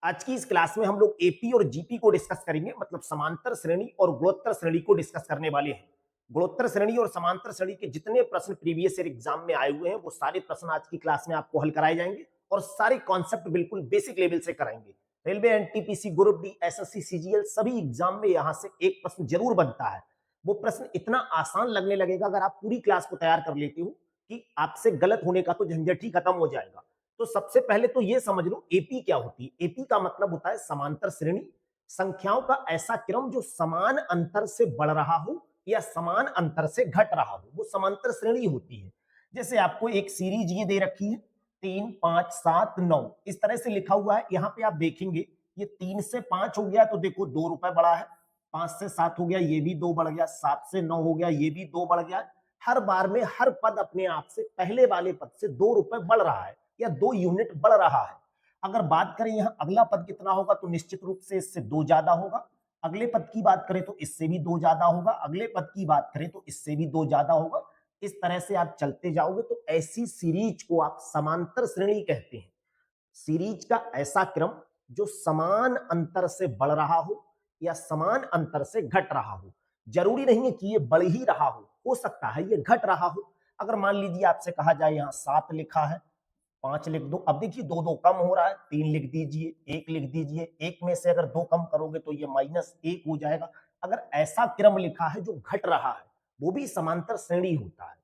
आज की इस क्लास में हम लोग एपी और जीपी को डिस्कस करेंगे, मतलब समांतर श्रेणी और गुणोत्तर श्रेणी को डिस्कस करने वाले हैं। गुणोत्तर श्रेणी और समांतर श्रेणी के जितने प्रश्न प्रीवियस ईयर एग्जाम में आए हुए हैं वो सारे प्रश्न आज की क्लास में आपको हल कराए जाएंगे और सारे कॉन्सेप्ट बिल्कुल बेसिक लेवल से कराएंगे। Railway, NTPC, group D, SSC, CGL सभी एग्जाम में यहाँ से एक प्रश्न जरूर बनता है। वो प्रश्न इतना आसान लगने लगेगा अगर आप पूरी क्लास को तैयार कर लेते हो कि आपसे गलत होने का तो झंझट ही खत्म हो जाएगा। तो सबसे पहले तो ये समझ लो एपी क्या होती है। एपी का मतलब होता है समांतर श्रेणी, संख्याओं का ऐसा क्रम जो समान अंतर से बढ़ रहा हो या समान अंतर से घट रहा हो, वो समांतर श्रेणी होती है। जैसे आपको एक सीरीज ये दे रखी है 3, 5, 7, 9 इस तरह से लिखा हुआ है। यहाँ पे आप देखेंगे ये 3 से 5 हो गया तो देखो 2 रुपए बढ़ा है, 5 से 7 हो गया ये भी 2 बढ़ गया, 7 से 9 हो गया ये भी 2 बढ़ गया। हर बार में हर पद अपने आप से पहले वाले पद से 2 रुपए बढ़ रहा है या 2 यूनिट बढ़ रहा है। अगर बात करें यहाँ अगला पद कितना होगा तो निश्चित रूप से इससे 2 ज्यादा होगा। अगले पद की बात करें तो इससे भी 2 ज्यादा होगा। अगले पद की बात करें तो इससे भी 2 ज्यादा होगा। इस तरह से आप चलते जाओगे तो ऐसी सीरीज को आप समांतर श्रेणी कहते हैं। सीरीज का ऐसा क्रम जो समान अंतर से बढ़ रहा हो या समान अंतर से घट रहा हो। जरूरी नहीं है कि ये बढ़ ही रहा हो सकता है ये घट रहा हो। अगर मान लीजिए आपसे कहा जाए यहाँ 7 लिखा है, 5 लिख दो। अब देखिए 2 2 कम हो रहा है, 3 लिख दीजिए, 1 लिख दीजिए। 1 में से अगर 2 कम करोगे तो ये -1 हो जाएगा। अगर ऐसा क्रम लिखा है जो घट रहा है वो भी समांतर श्रेणी होता है।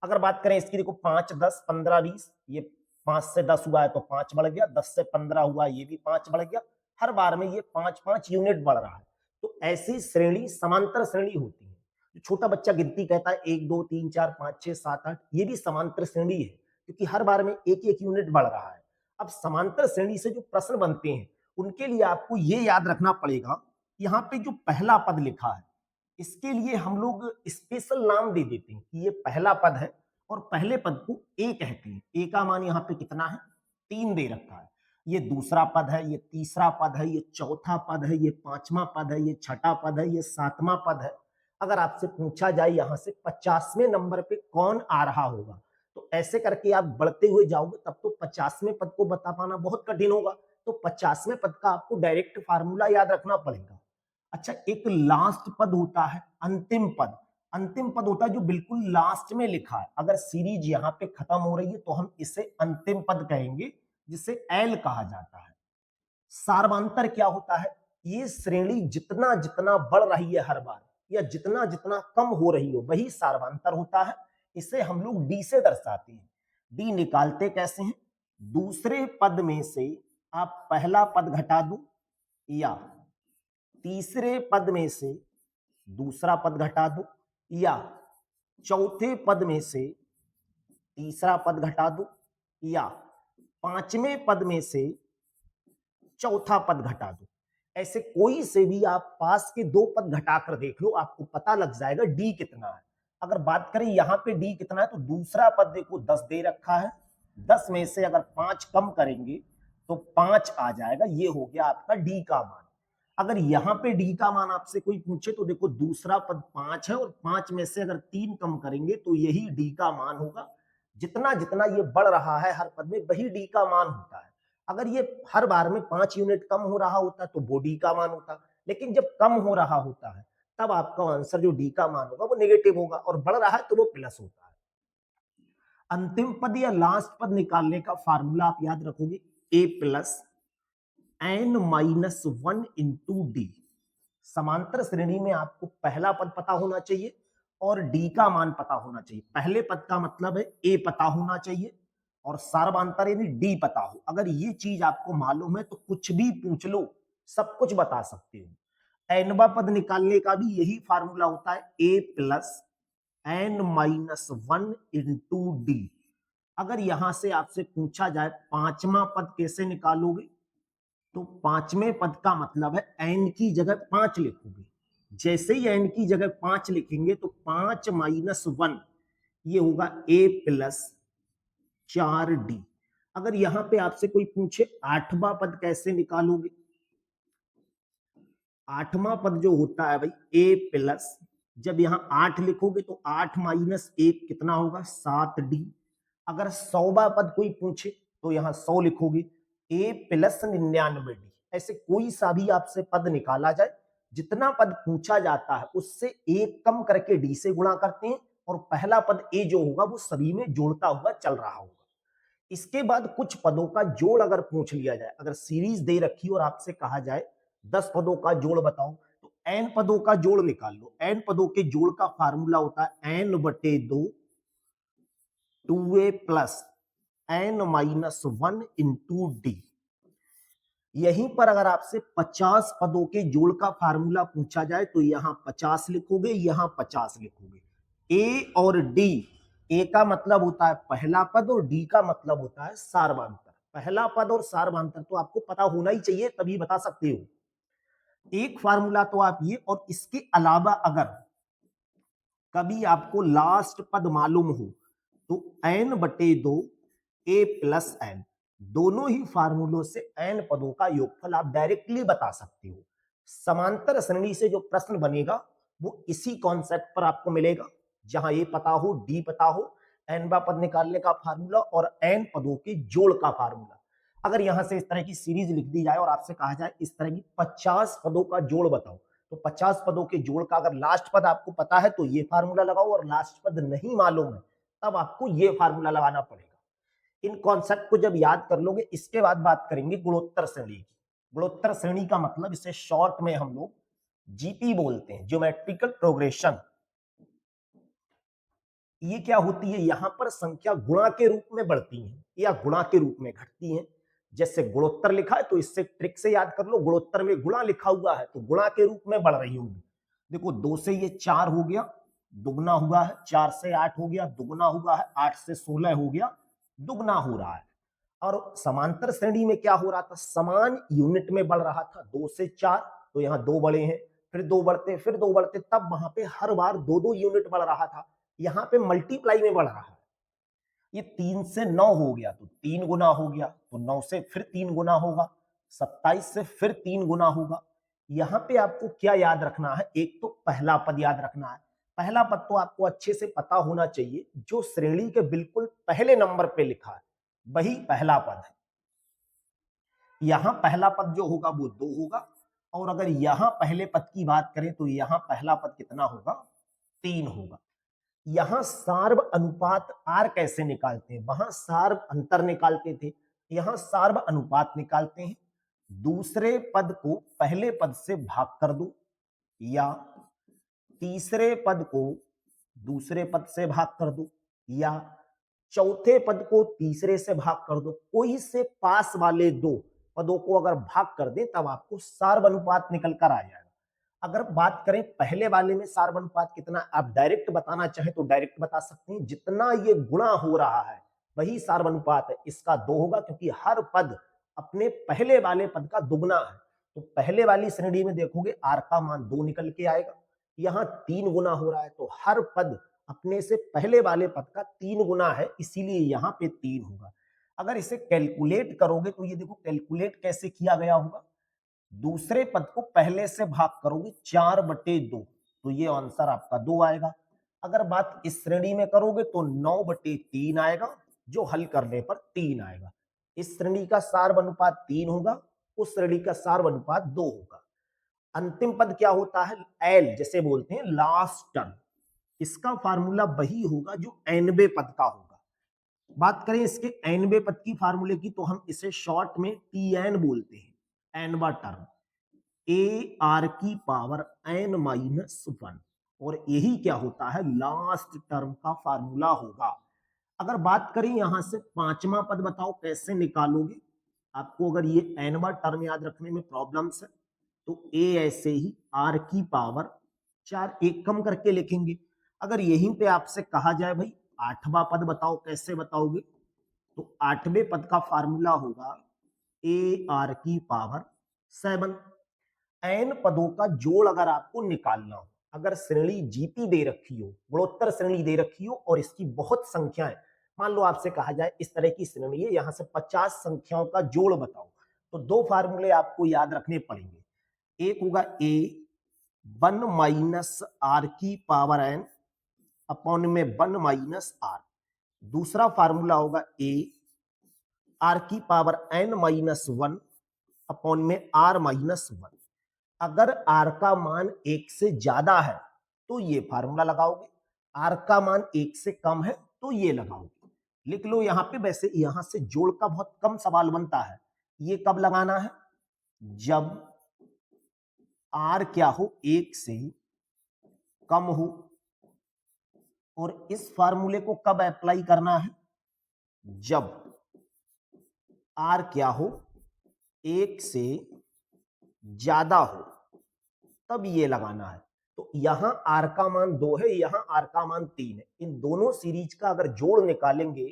अगर बात करें इसकी, देखो 5, 10, 15, 20, ये 5 से 10 हुआ है तो 5 बढ़ गया, 10 से 15 हुआ ये भी 5 बढ़ गया। हर बार में ये 5-5 यूनिट बढ़ रहा है। तो ऐसी श्रेणी समांतर श्रेणी होती है। जो छोटा बच्चा गिनती कहता है 1 2 3 4 5 6 7 8, ये भी समांतर श्रेणी है क्योंकि हर बार में एक एक यूनिट बढ़ रहा है। अब समांतर श्रेणी से जो प्रश्न बनते हैं उनके लिए आपको ये याद रखना पड़ेगा, यहाँ पे जो पहला पद लिखा है इसके लिए हम लोग स्पेशल नाम दे देते हैं कि ये पहला पद है और पहले पद को ए कहते हैं। ए का मान यहाँ पे कितना है, 3 दे रखा है। ये दूसरा पद है, ये तीसरा पद है, ये चौथा पद है, ये पांचवा पद है, ये छठा पद है, ये सातवां पद है। अगर आपसे पूछा जाए यहाँ से 50वें नंबर पे कौन आ रहा होगा तो ऐसे करके आप बढ़ते हुए जाओगे तब तो 50वें पद को बता पाना बहुत कठिन होगा। तो 50वें पद का आपको डायरेक्ट फार्मूला याद रखना पड़ेगा। अच्छा, एक लास्ट पद होता है, अंतिम पद। अंतिम पद होता है जो बिल्कुल लास्ट में लिखा है। अगर सीरीज यहाँ पे खत्म हो रही है तो हम इसे अंतिम पद कहेंगे जिसे एल कहा जाता है। सार्वंतर क्या होता है, ये श्रेणी जितना जितना बढ़ रही है हर बार या जितना जितना कम हो रही हो वही सार्वंतर होता है। इसे हम लोग डी से दर्शाते हैं। डी निकालते कैसे हैं, दूसरे पद में से आप पहला पद घटा दो या तीसरे पद में से दूसरा पद घटा दो या चौथे पद में से तीसरा पद घटा दो या पांचवें पद में से चौथा पद घटा दो। ऐसे कोई से भी आप पास के 2 पद घटाकर देख लो, आपको पता लग जाएगा डी कितना है। अगर बात करें यहाँ पे डी कितना है तो दूसरा पद देखो 10 दे रखा है। 10 में से अगर 5 कम करेंगे तो 5 आ जाएगा, ये हो गया आपका डी का मान। अगर यहाँ पे डी का मान आपसे कोई पूछे तो देखो दूसरा पद 5 है और 5 में से अगर 3 कम करेंगे तो यही डी का मान होगा। जितना जितना ये बढ़ रहा है हर पद में वही डी का मान होता है। अगर ये हर बार में 5 यूनिट कम हो रहा होता तो वो डी का मान होता, लेकिन जब कम हो रहा होता है तब आपका आंसर जो डी का मान होगा वो नेगेटिव होगा और बढ़ रहा है तो वो प्लस होता है। अंतिम पद या लास्ट पद निकालने का फार्मूला आप याद रखोगे, A plus N minus 1 into D. समांतर श्रेणी में आपको पहला पद पता होना चाहिए और डी का मान पता होना चाहिए। पहले पद का मतलब है ए पता होना चाहिए और सार्वंतर यानी डी पता हो। अगर ये चीज आपको मालूम है तो कुछ भी पूछ लो, सब कुछ बता सकते हो। एनवा पद निकालने का भी यही फार्मूला होता है, A plus N minus 1 into D. अगर यहां से आपसे पूछा जाए पांचवा पद कैसे निकालोगे तो पांचवें पद का मतलब है एन की जगह 5 लिखोगे। जैसे ही एन की जगह 5 लिखेंगे तो 5 माइनस 1 ये होगा ए प्लस 4d। अगर यहां पे आपसे कोई पूछे 8वां पद कैसे निकालोगे, 8वां पद जो होता है भाई ए प्लस, जब यहां 8 लिखोगे तो 8 माइनस 1 कितना होगा 7d। अगर 100वां पद कोई पूछे तो यहां 100 लिखोगे, ए प्लस 99d। ऐसे कोई सा भी आपसे पद निकाला जाए, जितना पद पूछा जाता है उससे एक कम करके डी से गुणा करते हैं और पहला पद ए जो होगा वो सभी में जोड़ता हुआ चल रहा होगा। इसके बाद कुछ पदों का जोड़ अगर पूछ लिया जाए, अगर सीरीज दे रखी और आपसे कहा जाए 10 पदों का जोड़ बताओ, तो n पदों का जोड़ निकाल लो। n पदों के जोड़ का फार्मूला होता है n/2 2a plus n-1 into D. यहीं पर अगर आपसे 50 पदों के जोड़ का फार्मूला पूछा जाए तो यहां 50 लिखोगे, यहां 50 लिखोगे। ए और डी, ए का मतलब होता है पहला पद और डी का मतलब होता है सार्वधातुक। पहला पद और सार्वधातुक तो आपको पता होना ही चाहिए, तभी बता सकते हो। एक फार्मूला तो आप ये, और इसके अलावा अगर कभी आपको लास्ट पद मालूम हो तो n/2 a प्लस n, दोनों ही फार्मूलों से n पदों का योगफल आप डायरेक्टली बता सकते हो। समांतर श्रेणी से जो प्रश्न बनेगा वो इसी कॉन्सेप्ट पर आपको मिलेगा, जहां ये पता हो, डी पता हो, n पद निकालने का फार्मूला और n पदों के जोड़ का फार्मूला। अगर यहां से इस तरह की सीरीज लिख दी जाए और आपसे कहा जाए इस तरह की 50 पदों का जोड़ बताओ, तो 50 पदों के जोड़ का अगर लास्ट पद आपको पता है तो ये फार्मूला लगाओ, और लास्ट पद नहीं मालूम है तब आपको ये फार्मूला लगाना पड़ेगा। इन कॉन्सेप्ट को जब याद कर लोगे, इसके बाद बात करेंगे गुणोत्तर श्रेणी की। गुणोत्तर श्रेणी का मतलब, इसे शॉर्ट में हम लोग जीपी बोलते हैं, ज्योमेट्रिकल प्रोग्रेशन। ये क्या होती है, यहां पर संख्या गुणा के रूप में बढ़ती है या गुणा के रूप में घटती है। जैसे गुणोत्तर लिखा है तो इससे ट्रिक से याद कर लो, गुणोत्तर में गुणा लिखा हुआ है तो गुणा के रूप में बढ़ रही होगी। देखो 2 से ये 4 हो गया, दुगना हुआ है, 4 से 8 हो गया, दुगना हुआ है, 8 से 16 हो गया, दुगना हो रहा है। और समांतर श्रेणी में क्या हो रहा था, समान यूनिट में बढ़ रहा था। 2 से 4 तो यहाँ 2 बढ़े हैं, फिर 2 बढ़ते, फिर 2 बढ़ते, तब वहां पे हर बार 2-2 यूनिट बढ़ रहा था। यहाँ पे मल्टीप्लाई में बढ़ रहा है। ये 3 से 9 हो गया तो 3 गुना हो गया, तो 9 से फिर 3 गुना होगा, 27 से फिर 3 गुना होगा। यहां पे आपको क्या याद रखना है, एक तो पहला पद याद रखना है। पहला पद तो आपको अच्छे से पता होना चाहिए, जो श्रेणी के बिल्कुल पहले नंबर पे लिखा है वही पहला पद है। यहां पहला पद जो होगा वो 2 होगा, और अगर यहां पहले पद की बात करें तो यहां पहला पद कितना होगा, 3 होगा। यहां सार्व अनुपात आर कैसे निकालते हैं, वहां सार्व अंतर निकालते थे, यहां सार्व अनुपात निकालते हैं। दूसरे पद को पहले पद से भाग कर दो, या तीसरे पद को दूसरे पद से भाग कर दो, या चौथे पद को तीसरे से भाग कर दो। कोई से पास वाले दो पदों को अगर भाग कर दे तब आपको सार्व अनुपात निकल कर आ जाएगा। अगर बात करें पहले वाले में सार्व अनुपात कितना, आप डायरेक्ट बताना चाहें तो डायरेक्ट बता सकते हैं, जितना ये गुणा हो रहा है वही सार्व अनुपात है। इसका 2 होगा, क्योंकि हर पद अपने पहले वाले पद का दुगना है। तो पहले वाली श्रेणी में देखोगे आर का मान 2 निकल के आएगा। यहाँ 3 गुना हो रहा है तो हर पद अपने से पहले वाले पद का 3 गुना है, इसीलिए यहाँ पे 3 होगा। अगर इसे कैलकुलेट करोगे तो ये देखो कैलकुलेट कैसे किया गया होगा, दूसरे पद को पहले से भाग करोगे 4/2, तो ये आंसर आपका 2 आएगा। अगर बात इस श्रेणी में करोगे तो 9/3 आएगा, जो हल करने पर 3 आएगा। इस श्रेणी का सार्व अनुपात 3 होगा, उस श्रेणी का सार्व अनुपात 2 होगा। अंतिम पद क्या होता है, एल जिसे बोलते हैं लास्ट टर्म, इसका फार्मूला वही होगा जो nवें पद का होगा। बात करें इसके nवें पद की फार्मूले की, तो हम इसे शॉर्ट में tn बोलते हैं, nवा टर्म, ए आर की पावर n-1, और यही क्या होता है, लास्ट टर्म का फार्मूला होगा। अगर बात करें यहां से पांचवा पद बताओ कैसे निकालोगे, आपको अगर ये nवा टर्म याद रखने में प्रॉब्लम्स है तो ए ऐसे ही आर की पावर 4 एक कम करके लिखेंगे। अगर यहीं पे आपसे कहा जाए भाई आठवां पद बताओ कैसे बताओगे, तो आठवें पद का फार्मूला होगा ए आर की पावर 7। एन पदों का जोड़ अगर आपको निकालना हो, अगर श्रेणी जीपी दे रखी हो, गुणोत्तर श्रेणी दे रखी हो और इसकी बहुत संख्याएं, मान लो आपसे कहा जाए इस तरह की श्रेणी है, यहां से 50 संख्याओं का जोड़ बताओ, तो 2 फार्मूले आपको याद रखने पड़ेंगे। एक होगा ए 1 - आर की पावर एन अपॉन में 1 - आर, दूसरा फार्मूला होगा ए आर की पावर n-1 अपॉन में r माइनस 1। अगर r का मान 1 से ज्यादा है तो ये फार्मूला लगाओगे, r का मान 1 से कम है तो ये लगाओगे। लिख लो यहां पे। वैसे यहां से जोड़ का बहुत कम सवाल बनता है। ये कब लगाना है? जब r क्या हो, 1 से कम हो। और इस फार्मूले को कब अप्लाई करना है? जब r क्या हो, 1 से ज्यादा हो, तब ये लगाना है। तो यहां r का मान 2 है, यहां r का मान 3 है। इन दोनों सीरीज का अगर जोड़ निकालेंगे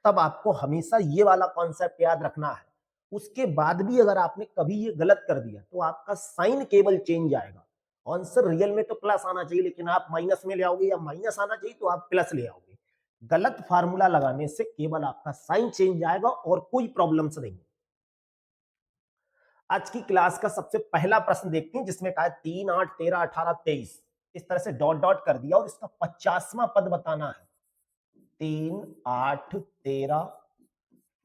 तब आपको हमेशा ये वाला कॉन्सेप्ट याद रखना है। उसके बाद भी अगर आपने कभी ये गलत कर दिया तो आपका साइन केवल चेंज आएगा। आंसर रियल में तो प्लस आना चाहिए, लेकिन आप माइनस में ले आओगे, या माइनस आना चाहिए तो आप प्लस ले आओगे। गलत फार्मूला लगाने से केवल आपका साइन चेंज आएगा और कोई प्रॉब्लम्स नहीं। आज की क्लास का सबसे पहला प्रश्न देखते हैं, जिसमें कहा है 3, 8, 13, 18, 23। इस तरह से डॉट डॉट कर दिया और इसका 50वां पद बताना है। 3, 8, 13,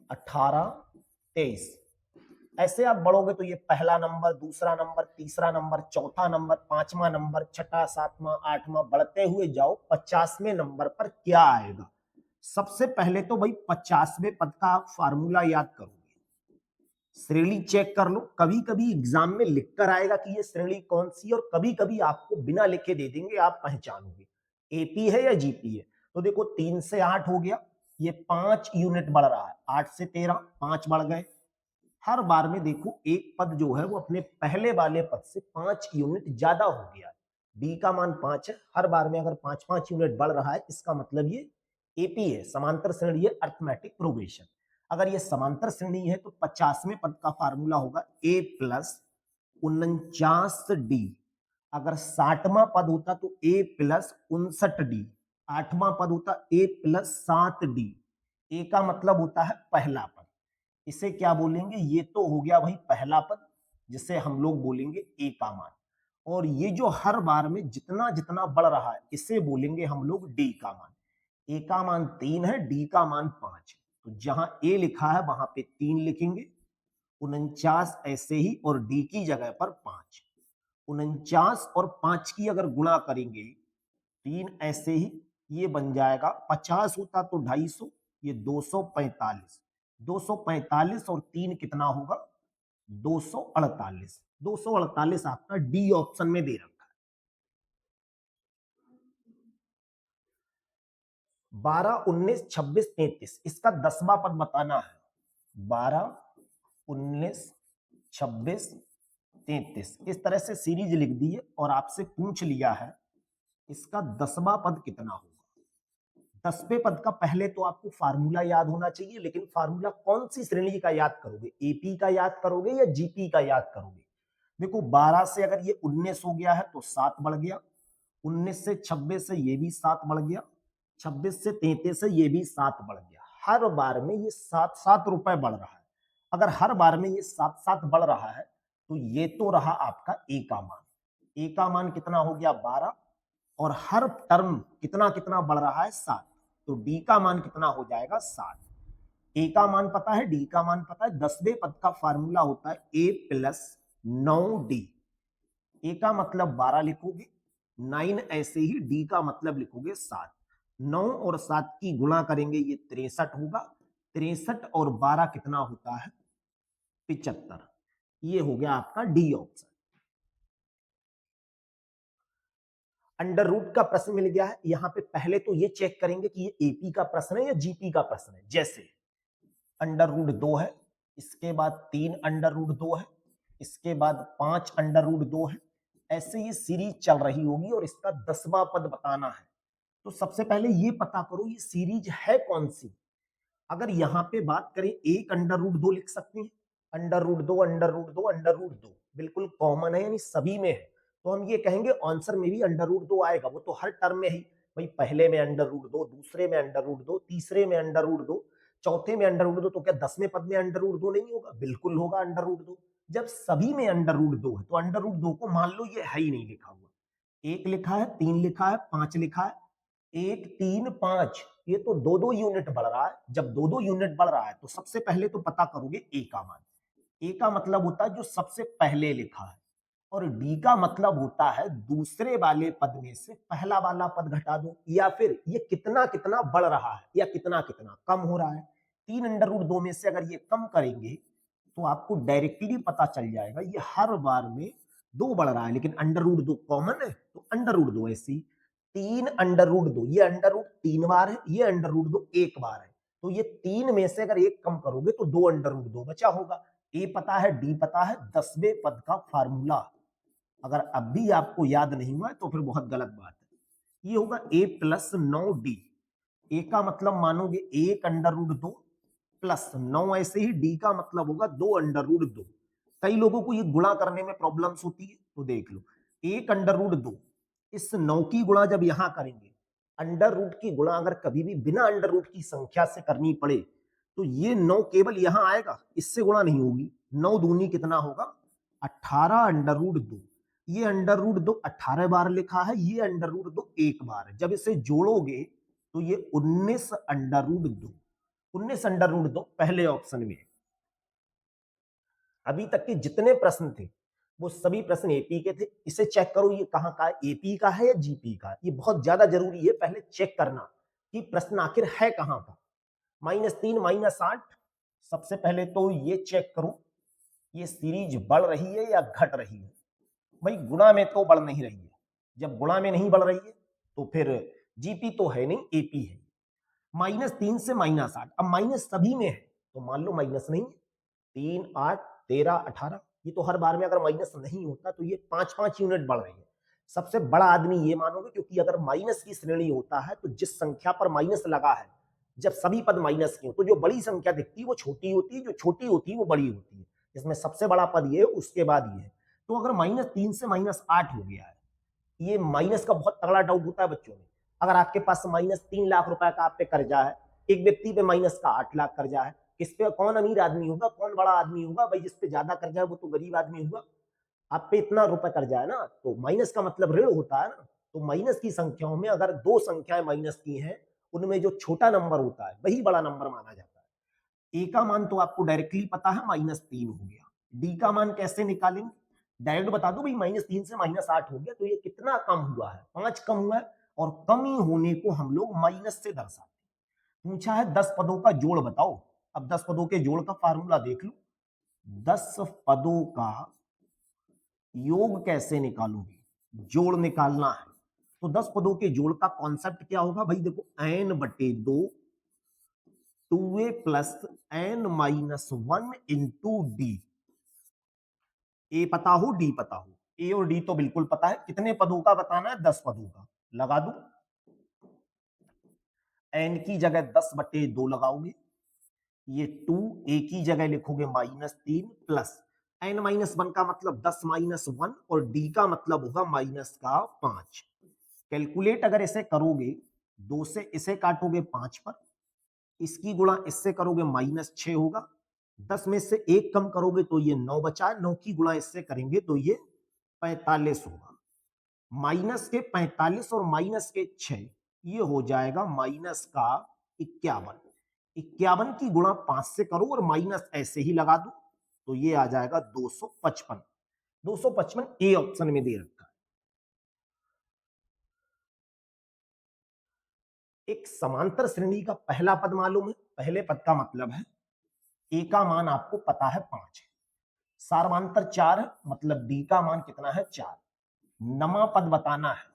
18, 23। ऐसे आप बढ़ोगे तो ये पहला नंबर, दूसरा नंबर, तीसरा नंबर, चौथा नंबर, पांचवा नंबर, छठा, सातवां, आठवां, बढ़ते हुए जाओ 50वें नंबर पर क्या आएगा। सबसे पहले तो भाई 50वें पद का फार्मूला याद करोगे। श्रेणी चेक कर लो। कभी कभी एग्जाम में लिखकर आएगा कि ये श्रेणी कौन सी, और कभी कभी आपको बिना लिखे दे देंगे, आप पहचानोगे एपी है या जीपी है। तो देखो 3 से 8 हो गया, ये 5 यूनिट बढ़ रहा है। 8 से 13, 5 बढ़ गए। हर बार में देखो एक पद जो है वो अपने पहले वाले पद से 5 यूनिट ज्यादा हो गया है। बी का मान 5 है। हर बार में अगर 5-5 यूनिट बढ़ रहा है, इसका मतलब ये एपी है, समांतर श्रेणी है, अर्थमेटिक प्रोग्रेशन। अगर ये समांतर श्रेणी है तो 50वें पद का फार्मूला होगा ए प्लस 49d। अगर 60वां पद होता तो ए प्लस 59d। 8वां पद होता ए प्लस 7d। ए का मतलब होता है पहला पद। इसे क्या बोलेंगे? ये तो हो गया भाई पहला पद, जिसे हम लोग बोलेंगे ए का मान। और ये जो हर बार में जितना जितना बढ़ रहा है, इसे बोलेंगे हम लोग डी का मान। ए का मान 3 है, डी का मान 5 है। तो जहां ए लिखा है वहां पे 3 लिखेंगे, 49 ऐसे ही, और डी की जगह पर 5। 49 और 5 की अगर गुणा करेंगे, 3 ऐसे ही, ये बन जाएगा 50 होता तो 250, ये 245। 245 और 3 कितना होगा? 248। 248 आपका डी ऑप्शन में दे रखा है। 12, 19, 26, 33 इसका 10वां पद बताना है। 12, 19, 26, 33 इस तरह से सीरीज लिख दी है और आपसे पूछ लिया है इसका 10वां पद कितना होगा। 10वें पद का पहले तो आपको फार्मूला याद होना चाहिए, लेकिन फार्मूला कौन सी श्रेणी का याद करोगे? एपी का याद करोगे या जीपी का याद करोगे? देखो 12 से अगर ये 19 हो गया है तो 7 बढ़ गया। 19 से 26 से ये भी 7 बढ़ गया। 26 से 33 से ये भी 7 बढ़ गया। हर बार में ये 7-7 रुपए बढ़ रहा है। अगर हर बार में ये 7-7 बढ़ रहा है तो ये तो रहा आपका ए का मान। ए का मान कितना हो गया? 12। और हर टर्म कितना कितना बढ़ रहा है? 7। तो डी का मान कितना हो जाएगा? 7। ए का मान पता है, डी का मान पता है। 10वें पद का फार्मूला होता है ए प्लस 9d। ए का मतलब 12 लिखोगे, 9 ऐसे ही, डी का मतलब लिखोगे 7। 9 और 7 की गुणा करेंगे, ये 63 होगा। 63 और 12 कितना होता है? 75। ये हो गया आपका डी ऑप्शन। अंडर रूट का प्रश्न मिल गया है। यहां पे पहले तो ये चेक करेंगे कि ये एपी का प्रश्न है या जीपी का प्रश्न है। जैसे अंडर रूट 2 है, इसके बाद 3 अंडर रूट 2 है, इसके बाद 5 अंडर रूट 2 है। ऐसे ये सीरीज चल रही होगी और इसका 10वां पद बताना है। तो सबसे पहले ये पता करो ये सीरीज है कौन सी। अगर यहाँ पे बात करें, एक अंडर रूट 2 लिख सकते हैं। Under root 2, under root 2, under root 2 बिल्कुल कॉमन है, यानी सभी में है। तो हम ये कहेंगे आंसर में भी अंडर रूट 2 आएगा। वो तो हर टर्म में ही, भाई पहले में अंडर रूट 2, दूसरे में अंडर रूट 2, तीसरे में अंडर रूट 2, चौथे में अंडर रूट 2। तो क्या 10वें पद में अंडर रूट 2 नहीं होगा? बिल्कुल होगा अंडर रूट 2। जब सभी में अंडर रूट 2 है तो अंडर रूट 2 को मान लो ये है ही नहीं लिखा हुआ। 1 लिखा है, 3 लिखा है, 5 लिखा है। 1, 3, 5 ये तो 2-2 यूनिट बढ़ रहा है। जब 2-2 यूनिट बढ़ रहा है तो सबसे पहले तो पता करोगे ए का मान। ए का मतलब होता है जो सबसे पहले लिखा है, और डी का मतलब होता है दूसरे वाले पद में से पहला वाला पद घटा दो, या फिर ये कितना कितना बढ़ रहा है या कितना कितना कम हो रहा है। 3√2 में से अगर ये कम करेंगे तो आपको डायरेक्टली पता चल जाएगा ये हर बार में 2 बढ़ रहा है, लेकिन √2 कॉमन है तो √2 ऐसी 3√2, ये √ 3 बार है, ये √2 1 बार है, तो ये 3 में से अगर एक कम करोगे तो 2√2 बचा होगा। ए पता है, डी पता है, 10वें पद का फार्मूला अगर अब भी आपको याद नहीं हुआ तो फिर बहुत गलत बात है। ये होगा a + 9d। ए का मतलब मानोगे 1√2 प्लस 9, ऐसे ही डी का मतलब होगा 2√2। कई लोगों को ये गुणा करने में प्रॉब्लम्स होती है, तो देख लो 1√2 इस 9 की गुणा जब यहां करेंगे, अंडर रूट की गुणा अगर कभी भी बिना अंडर रूट की संख्या से करनी पड़े तो ये 9 केवल यहां आएगा, इससे गुणा नहीं होगी। 9 दूनी कितना होगा 18√2। ये √2 18 बार लिखा है, ये √2 1 बार है। जब इसे जोड़ोगे तो ये 19√2, 19√2 पहले ऑप्शन में है। अभी तक के जितने प्रश्न थे वो सभी प्रश्न एपी के थे। इसे चेक करो ये कहां का है, एपी का है या जीपी का है। ये बहुत ज्यादा जरूरी है पहले चेक करना कि प्रश्न आखिर है कहां का। -3 -8, सबसे पहले तो ये चेक करो ये सीरीज बढ़ रही है या घट रही है। भाई गुणा में तो बढ़ नहीं रही है, जब गुणा में नहीं बढ़ रही है तो फिर जीपी तो है नहीं, एपी है। -3 से -8, अब माइनस सभी में है तो मान लो माइनस नहीं है। 3 8 13 18, ये तो हर बार में अगर माइनस नहीं होता तो ये 5-5 यूनिट बढ़ रही है। सबसे बड़ा आदमी ये मानोगे, क्योंकि अगर माइनस की श्रेणी होता है तो जिस संख्या पर माइनस लगा है, जब सभी पद माइनस के हो तो जो बड़ी संख्या दिखती है वो छोटी होती है, जो छोटी होती है वो बड़ी होती है। इसमें सबसे बड़ा पद ये है, उसके बाद ये है। तो अगर -3 से -8 हो गया है, ये माइनस का बहुत तगड़ा डाउट होता है बच्चों में। अगर आपके पास -3 लाख रुपए का आप पे कर्जा है, एक व्यक्ति पे माइनस का 8 लाख कर्जा है, किस पे कौन अमीर आदमी होगा, कौन बड़ा आदमी होगा? भाई जिस पे ज्यादा कर्जा है वो तो गरीब आदमी होगा। आप पे इतना रुपए कर्जा है ना, तो माइनस का मतलब ऋण होता है ना। तो माइनस की संख्याओं में अगर 2 संख्याएं माइनस की हैं, उनमें जो छोटा नंबर होता है वही बड़ा नंबर माना जाता है। ए का मान तो आपको डायरेक्टली पता है -3 हो गया। डी का मान कैसे निकालेंगे? डायरेक्ट बता दो भाई -3 से -8 हो गया, तो ये कितना कम हुआ है? 5 कम हुआ है, और कमी होने को हम लोग माइनस से दर्शाते हैं। पूछा है 10 पदों का जोड़ बताओ। अब 10 पदों के जोड़ का फार्मूला देख लो। 10 पदों का योग कैसे निकालोगे? जोड़ निकालना है तो 10 पदों के जोड़ का कॉन्सेप्ट क्या होगा भाई? देखो n/2 2a + n-1 into D. ए पता हो, डी पता हो। ए और डी तो बिल्कुल पता है। कितने पदों का बताना है? 10 पदों का। लगा दो, n की जगह 10/2 लगाओगे, ये 2, ए की जगह लिखोगे -3 प्लस n-1 का मतलब 10-1, और डी का मतलब होगा -5। कैलकुलेट अगर इसे करोगे, 2 से इसे काटोगे 5 पर, इसकी गुणा इससे करोगे -6 होगा। 10 में से 1 कम करोगे तो ये 9 बचा। 9 की गुणा इससे करेंगे तो ये 45 होगा। माइनस के 45 और माइनस के 6, ये हो जाएगा -51। 51 की गुणा 5 से करो और माइनस ऐसे ही लगा दो तो ये आ जाएगा 255। 255 ए ऑप्शन में दे रखा है। एक समांतर श्रेणी का पहला पद मालूम है, पहले पद का मतलब है ए का मान आपको पता है 5 है, सार्वमांतर 4 है, मतलब डी का मान कितना है 4। नमा पद बताना है।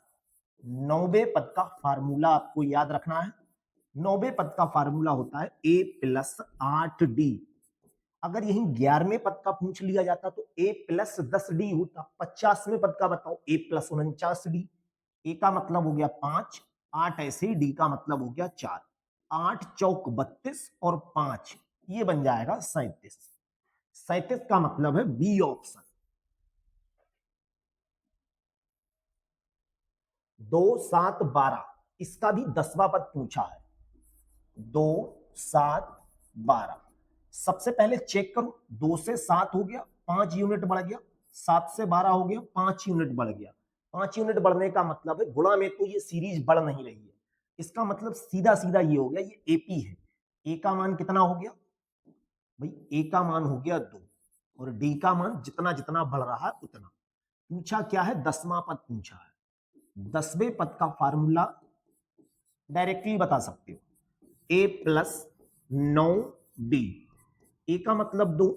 9वें पद का फार्मूला आपको याद रखना है। 9वें पद का फार्मूला होता है a + 8d। अगर यही 11वें पद का पूछ लिया जाता तो a + 10d होता। 50वें पद का बताओ a + 49d। a का मतलब हो गया 5, 8 ऐसे ही, डी का मतलब हो गया 4। 8 चौक 32 और 5, ये बन जाएगा 37। 37 का मतलब है बी ऑप्शन। 2 7 12, इसका भी 10वां पद पूछा है। 2 7 12, सबसे पहले चेक करो। 2 से 7 हो गया, 5 यूनिट बढ़ गया। 7 से 12 हो गया, 5 यूनिट बढ़ गया। 5 यूनिट बढ़ने का मतलब है गुणा में तो ये सीरीज बढ़ नहीं रही है। इसका मतलब सीधा सीधा ये हो गया, ये एपी है। ए का मान कितना हो गया भाई? ए का मान हो गया 2, और डी का मान जितना जितना बढ़ रहा है उतना। पूछा क्या है, 10वां पद पूछा है। 10वें पद का फार्मूला डायरेक्टली बता सकते हो, ए प्लस 9 डी। ए का मतलब 2,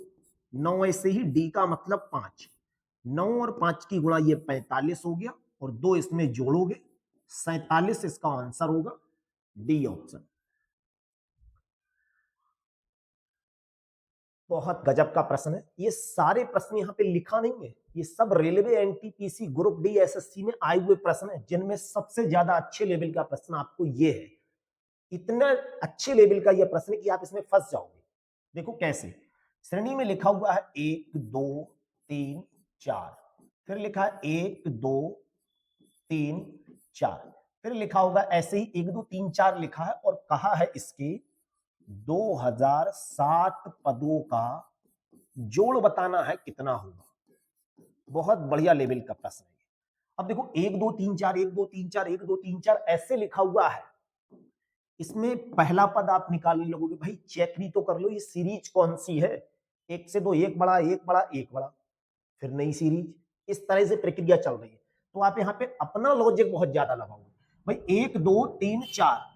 9 ऐसे ही, डी का मतलब 5। 9 और 5 की गुणा ये 45 हो गया, और 2 इसमें जोड़ोगे 47 इसका आंसर होगा, डी ऑप्शन। बहुत गजब का प्रश्न है। ये सारे प्रश्न यहाँ पे लिखा नहीं है, ये सब railway NTPC group D SSC में आए हुए प्रश्न है, जिनमें सबसे ज्यादा अच्छे लेवल का प्रश्न आपको ये है। इतना अच्छे लेवल का यह प्रश्न कि आप इसमें फंस जाओगे। देखो कैसे, श्रेणी में लिखा हुआ है 1 2 3 4, फिर लिखा है 1 2 3 4, फिर लिखा होगा ऐसे ही 1 2 3 4 लिखा है, और कहा है इसके 2007 पदों का जोड़ बताना है कितना होगा। बहुत बढ़िया लेवल का प्रश्न है। अब देखो 1 2 3 4 1 2 3 4 1 2 3 4 ऐसे लिखा हुआ है, इसमें पहला पद आप निकालने लगोगे, भाई चेक भी तो कर लो ये सीरीज कौन सी है, 1 से 2 1 बड़ा 1 बड़ा 1 बड़ा, फिर नई सीरीज। इस तरह से प्रक्रिया चल रही है, तो आप यहाँ पे अपना लॉजिक बहुत ज्यादा लगाओगे। भाई 1 2 3 4,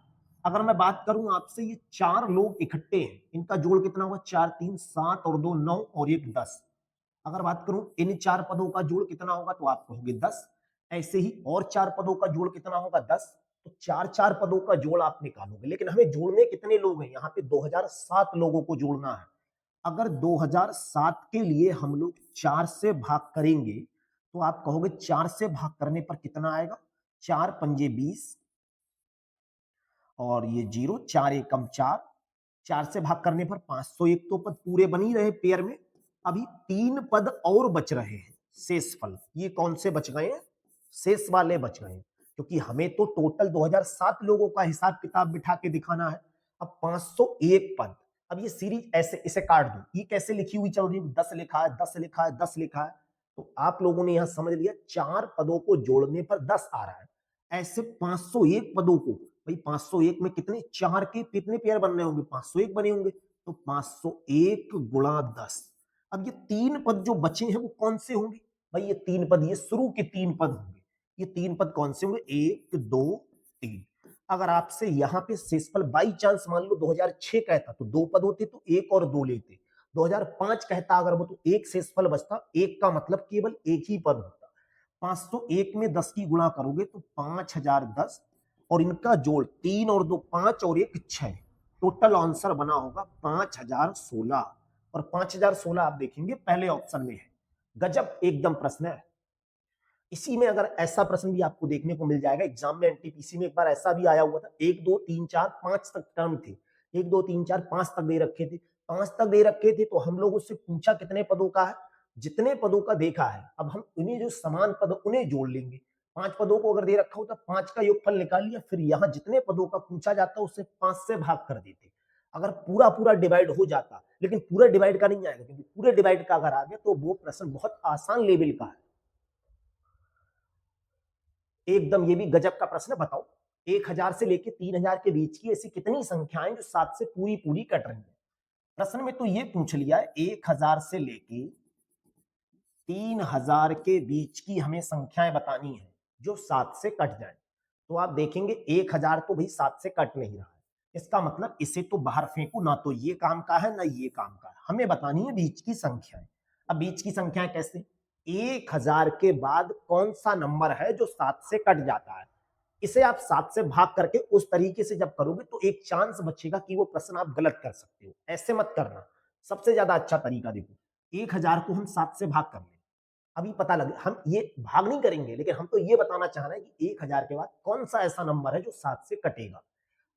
अगर मैं बात करूं आपसे, ये 4 लोग इकट्ठे हैं, इनका जोड़ कितना होगा, 4 3 7 और 2 9 और 1 10। अगर बात करूं इन 4 पदों का जोड़ कितना होगा, तो आप कहोगे 10। ऐसे ही और 4 पदों का जोड़ कितना होगा, 10। तो 4 पदों का जोड़ आप निकालोगे, लेकिन हमें जोड़ने कितने लोग हैं, यहाँ पे 2007 लोगों को जोड़ना है। अगर 2007 के लिए हम लोग 4 से भाग करेंगे, तो आप कहोगे 4 से भाग करने पर कितना आएगा, 4 पंजे 20, और ये 0, 4 एकम 4, 4 से भाग करने पर 501 तो पद पूरे बन ही रहे पेयर में। अभी 3 पद और बच रहे हैं शेष फल। ये कौन से बच गए हैं, शेष वाले बच गए हैं, क्योंकि हमें तो टोटल 2007 लोगों का हिसाब किताब बिठा के दिखाना है। अब 501 पद, अब ये सीरीज ऐसे, इसे काट दो, ये कैसे लिखी हुई चल रही है, 10 लिखा है 10 लिखा है 10 लिखा है, तो आप लोगों ने यहां समझ लिया 4 पदों को जोड़ने पर 10 आ रहा है। ऐसे 501 पदों को, भाई 501 में कितने, 4 के कितने पेयर बन रहे होंगे, 501 बने होंगे, तो 501 गुणा 10। अब ये 3 पद जो बचे हैं वो कौन से होंगे, भाई ये 3 पद, ये शुरू के 3 पद होंगे। ये 3 पद कौन से होंगे, 1 2 3। अगर आपसे यहाँ पे शेषफल बाई चांस मान लो 2006 कहता तो 2 पद होते, तो 1 और 2 लेते। 2005 कहता अगर वो, तो 1 शेषफल बचता, 1 का मतलब केवल 1 ही पद होता। 501 में 10 की गुणा करोगे तो 5010, और इनका जोड़ 3 और 2 5 और 1 6, टोटल आंसर बना होगा 5016। और 5016 आप देखेंगे पहले ऑप्शन में है। गजब एकदम प्रश्न है। इसी में अगर ऐसा प्रश्न भी आपको देखने को मिल जाएगा एग्जाम में, एनटीपीसी में एक बार ऐसा भी आया हुआ था, 1 2 3 4 5 तक टर्म थे, 1 2 3 4 5 तक दे रखे थे, 5 तक दे रखे थे, तो हम लोग उससे पूछा कितने पदों का है, जितने पदों का देखा है, अब हम उन्हें जो समान पद उन्हें जोड़ लेंगे। 5 पदों को अगर दे रखा होता, 5 का योगफल निकाल लिया, फिर यहाँ जितने पदों का पूछा जाता उससे 5 से भाग कर देते। अगर पूरा पूरा डिवाइड हो जाता, लेकिन पूरा डिवाइड का नहीं आएगा, क्योंकि पूरे डिवाइड का अगर आ गया तो वो प्रश्न बहुत आसान लेवल का है एकदम। ये भी गजब का प्रश्न है। बताओ 1000 से लेके 3000 के बीच की ऐसी कितनी संख्याएं जो 7 से पूरी पूरी कट रही है। प्रश्न में तो ये पूछ लिया है 1000 से लेके 3000 के बीच की हमें संख्याएं बतानी है जो 7 से कट जाए। तो आप देखेंगे 1000 तो भाई 7 से कट नहीं रहा है, इसका मतलब इसे तो बाहर फेंकू, ना तो ये काम का है ना ये काम का है, हमें बतानी है बीच की संख्याएं। अब बीच की संख्याएं कैसे, 1000 के बाद कौन सा नंबर है जो 7 से कट जाता है, इसे आप 7 से भाग करके उस तरीके से जब करोगे तो एक चांस बचेगा कि वो प्रश्न आप गलत कर सकते हो। ऐसे मत करना। सबसे ज्यादा अच्छा तरीका देखो, 1000 को हम 7 से भाग कर लें, अभी पता लगे, हम ये भाग नहीं करेंगे, लेकिन हम तो ये बताना चाह रहे हैं कि 1000 के बाद कौन सा ऐसा नंबर है जो 7 से कटेगा।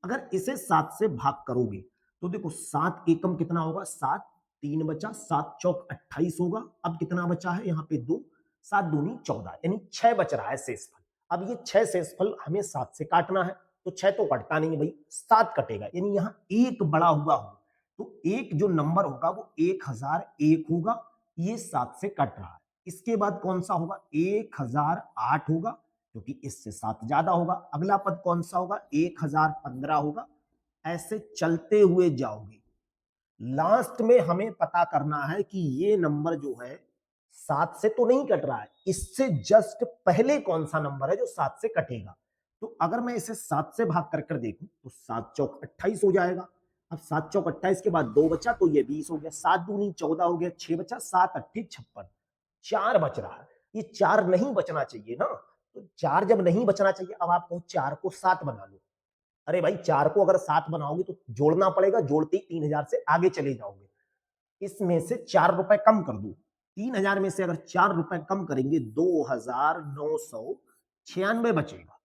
अगर इसे 7 से भाग करोगे तो देखो 7 एकम कितना होगा, 7, 3 बचा, 7 चौक 28 होगा। अब कितना बचा है यहाँ पे 2, 7 दूनी 14, यानी 6 बच रहा है शेषफल। अब ये 6 शेषफल हमें 7 से काटना है, तो 6 तो कटता नहीं है भाई, 7 कटेगा, यानी यहाँ 1 बड़ा हुआ होगा, तो एक जो नंबर होगा वो 1001 होगा, ये 7 से कट रहा है। इसके बाद कौन सा होगा, 1008 होगा, क्योंकि इससे 7 ज्यादा होगा। अगला पद कौन सा होगा, 1015 होगा। ऐसे चलते हुए जाओगे, लास्ट में हमें पता करना है कि ये नंबर जो है 7 से तो नहीं कट रहा है, इससे जस्ट पहले कौन सा नंबर है जो 7 से कटेगा। तो अगर मैं इसे 7 से भाग कर देखूं तो 7 चौक 28 हो जाएगा। अब 7 चौक 28 के बाद 2 बचा तो ये 20 हो गया, 7 दूनी 14 हो गया, 6 बचा, 7 अट्ठी 56, 4 बच रहा है। ये 4 नहीं बचना चाहिए ना, तो 4 जब नहीं बचना चाहिए, अब आप कहो 4 को 7 बना लो। अरे भाई 4 को अगर 7 बनाओगे तो जोड़ना पड़ेगा, जोड़ते ही 3000 से आगे चले जाओगे। इसमें से 4 रुपए कम कर दो, 3000 में से अगर 4 रुपए कम करेंगे 2996 बचेगा।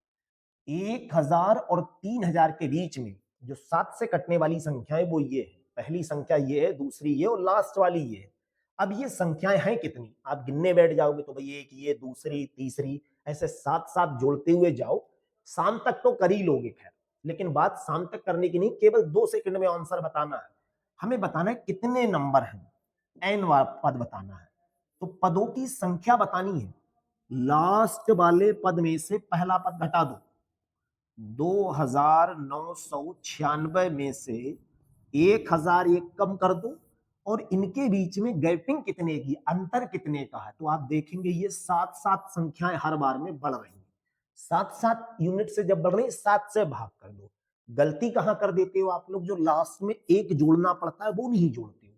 1000 और 3000 के बीच में जो 7 से कटने वाली संख्या है वो ये है, पहली संख्या ये है, दूसरी ये और लास्ट वाली ये है। अब ये संख्याएं हैं कितनी, आप गिनने बैठ जाओगे तो भाई एक ये, दूसरी, तीसरी, ऐसे साथ साथ जोड़ते हुए जाओ, शाम तक तो कर ही लोगे। खैर, लेकिन बात शाम तक करने की नहीं, केवल 2 सेकंड में आंसर बताना है। हमें बताना है कितने नंबर हैं, एन पद बताना है। तो पदों की संख्या बतानी है, लास्ट वाले पद में से पहला पद घटा दो, 2996 में से 1001 कम कर दो, और इनके बीच में गैपिंग कितने की, अंतर कितने का है, तो आप देखेंगे ये 7 संख्याएं हर बार में बढ़ रही हैं। 7 यूनिट से जब बढ़ रही है, 7 से भाग कर दो। गलती कहां कर देते हो आप लोग, जो लास्ट में एक जोड़ना पड़ता है वो नहीं जोड़ते हो।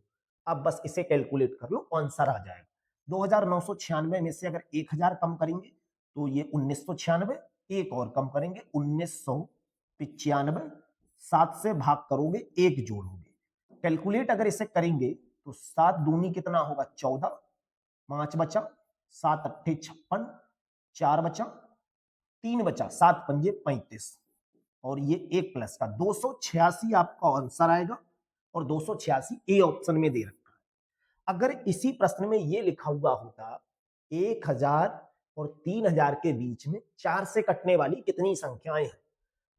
अब बस इसे कैलकुलेट कर लो, आंसर आ जाएगा। 2996 में से अगर 1000 कम करेंगे तो ये 1996, एक और कम करेंगे 1995, 7 से भाग करोगे, एक जोड़ोगे। कैलकुलेट अगर इसे करेंगे तो 7 दूनी कितना होगा 14, 5 बचा, 7 अट्ठे 56, 4 बचा, 3 बचा, 7 पंजे 35, और ये एक प्लस का 286 आपका आंसर आएगा। और 286 ए ऑप्शन में दे रखा है। अगर इसी प्रश्न में ये लिखा हुआ होता 1000 और 3000 के बीच में 4 से कटने वाली कितनी संख्याएं हैं,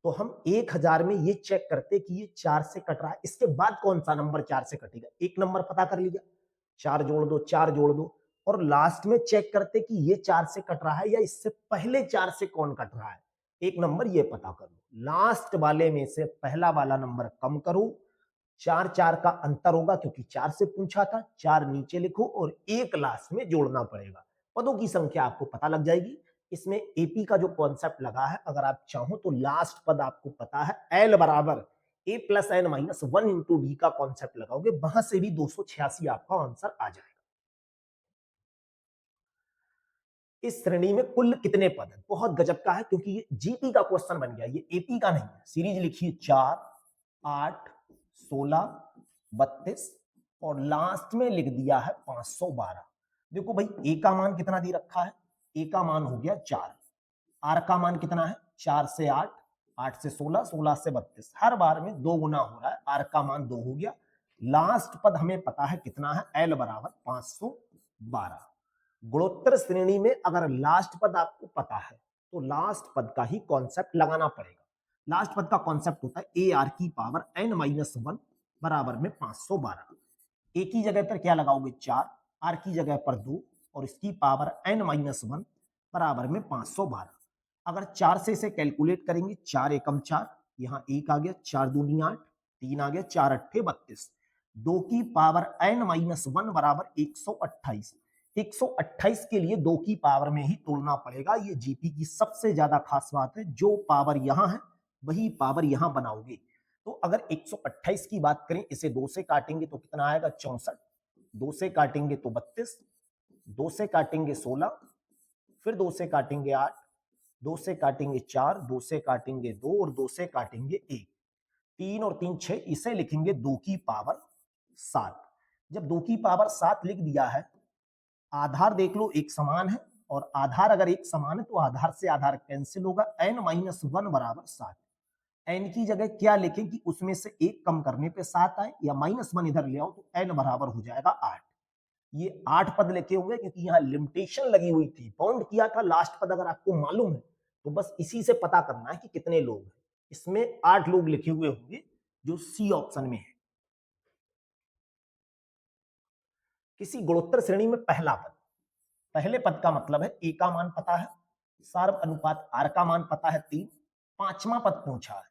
तो हम 1000 में ये चेक करते कि ये 4 से कट रहा है, इसके बाद कौन सा नंबर 4 से कटेगा, एक नंबर पता कर लिया, 4 जोड़ दो, 4 जोड़ दो, और लास्ट में चेक करते कि ये 4 से कट रहा है या इससे पहले 4 से कौन कट रहा है, एक नंबर ये पता कर लो। लास्ट वाले में से पहला वाला नंबर कम करो, 4 4 का अंतर होगा क्योंकि 4 से पूछा था, 4 नीचे लिखो और एक लास्ट में जोड़ना पड़ेगा, पदों की संख्या आपको पता लग जाएगी। इसमें एपी का जो कॉन्सेप्ट लगा है, अगर आप चाहो तो लास्ट पद आपको पता है, एल बराबर A plus N minus 1 into D का कॉन्सेप्ट लगाओगे, वहां से भी 286 आपका आंसर आ जाएगा। इस श्रेणी में कुल कितने पद हैं, बहुत गजब का है क्योंकि ये जीपी का क्वेश्चन बन गया, ये एपी का नहीं है। सीरीज लिखिए 4, 8, 16, 32 और लास्ट में लिख दिया है 512। देखो भाई ए का मान कितना दे रखा है, ए का मान हो गया 4, आर का मान कितना है 4 से 8, 8 से 16, 16 से 32, हर बार में 2 गुना हो रहा है, आर का मान 2 हो गया। लास्ट पद हमें पता है कितना है, एल बराबर 512। गुणोत्तर श्रेणी में अगर लास्ट पद आपको पता है तो लास्ट पद का ही कॉन्सेप्ट लगाना पड़ेगा। लास्ट पद का कॉन्सेप्ट होता है ए आर की पावर एन माइनस 1 बराबर में 512। ए की जगह पर क्या लगाओगे 4, आर की जगह पर 2 और इसकी पावर एन माइनस 1 बराबर में 512। अगर 4 से इसे कैलकुलेट करेंगे, 4 एकम 4, यहाँ 1 आ गया, 4 दूनी 8, 3 आ गया, 4 अट्ठे 32, 2 की पावर एन माइनस 1 बराबर 128। 128 के लिए 2 की पावर में ही तोड़ना पड़ेगा, ये जीपी की सबसे ज्यादा खास बात है, जो पावर यहां है वही पावर यहां बनाओगे। तो अगर 128 की बात करें, इसे 2 से काटेंगे तो कितना आएगा 64, 2 से काटेंगे तो 32, 2 से काटेंगे 16, फिर 2 से काटेंगे 8, 2 से काटेंगे 4, 2 से काटेंगे 2 और 2 से काटेंगे 1, 3 और 3 6, इसे लिखेंगे 2 की पावर 7। जब 2 की पावर 7 लिख दिया है, आधार देख लो एक समान है, और आधार अगर एक समान है तो आधार से आधार कैंसिल होगा, n माइनस 1 बराबर 7। n की जगह क्या लिखें कि उसमें से एक कम करने पे 7 आए, या माइनस 1 इधर ले आओ तो n बराबर हो जाएगा 8। ये 8 पद लिखे होंगे क्योंकि यहाँ लिमिटेशन लगी हुई थी, बाउंड किया था। लास्ट पद अगर आपको मालूम है तो बस इसी से पता करना है कि कितने लोग हैं। इसमें 8 लोग लिखे हुए होंगे जो सी ऑप्शन में है। किसी गुणोत्तर श्रेणी में पहला पद, पहले पद का मतलब है ए का मान पता है, सार्व अनुपात आर का मान पता है 3, पांचवा पद पूछा है।